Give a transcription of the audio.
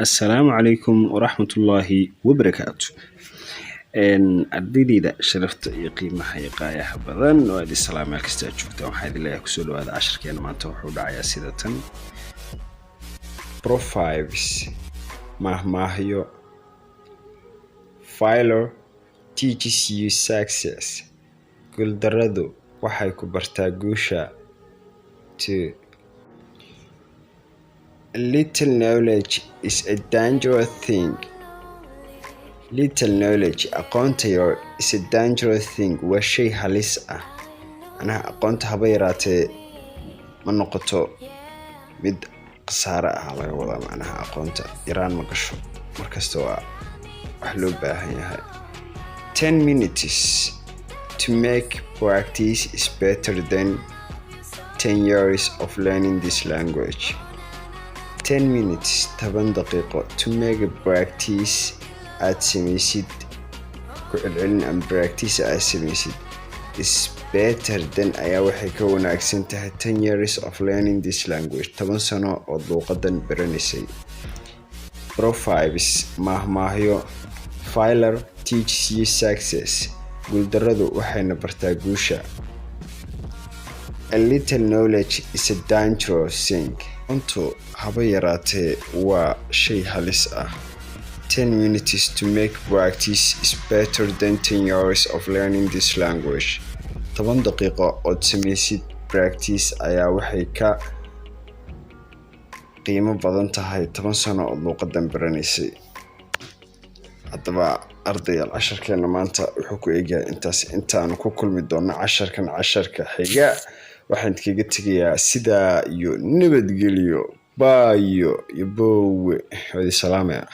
السلام عليكم ورحمة الله وبركاته. ardayda sharafta iyo qiimaha iyo qaayaha badan oo aad salaam meel kasta joogtaan waxaan ilaahay ku soo dhawaada casharkeena maanta wuxuu dhacayaa sida tan profiles mahmahyo failure teaches you success guuldarradu waxay ku bartaa guusha to little knowledge is a dangerous thing. Little knowledge aqoonta yar is a dangerous thing waa shay halis ah anaha aqoonta haba yaraatee ma noqoto mid khasaare ah laga wadaa macnaha aqoonta yaraan ma gasho markasta waa wax loo baahan yahay 10 minutes to make practice is better than 10 years of learning this language. 10 minutes 10 daqiiqo to make a practice aad samaysid ku celcelin ama practice aad samaysid is better than ayaa waxay ka wanaagsan tahay 10 years of learning this language 10 sano oo luuqadan baranaysay. Profiles mahmahyo failure teaches you success guuldarradu waxayna bartaa guusha. A little knowledge is a dangerous thing. Unto haba yaraatee waa shay halis ah. 10 minutes to make practice is better than 10 years of learning this language. 10 daqiiqo ood samaysid practice ayaa waxay ka qiimo badan tahay 10 sano oo luuqadan baranaysay. haddaba ardayaal casharkeena maanta wuxuu ku eegyahay intaanu ku kulmi doono casharka xiga waxaan kaga tegayaa sidaa iyo nabadgelyo baayo iyo boowe wadi salaamaya.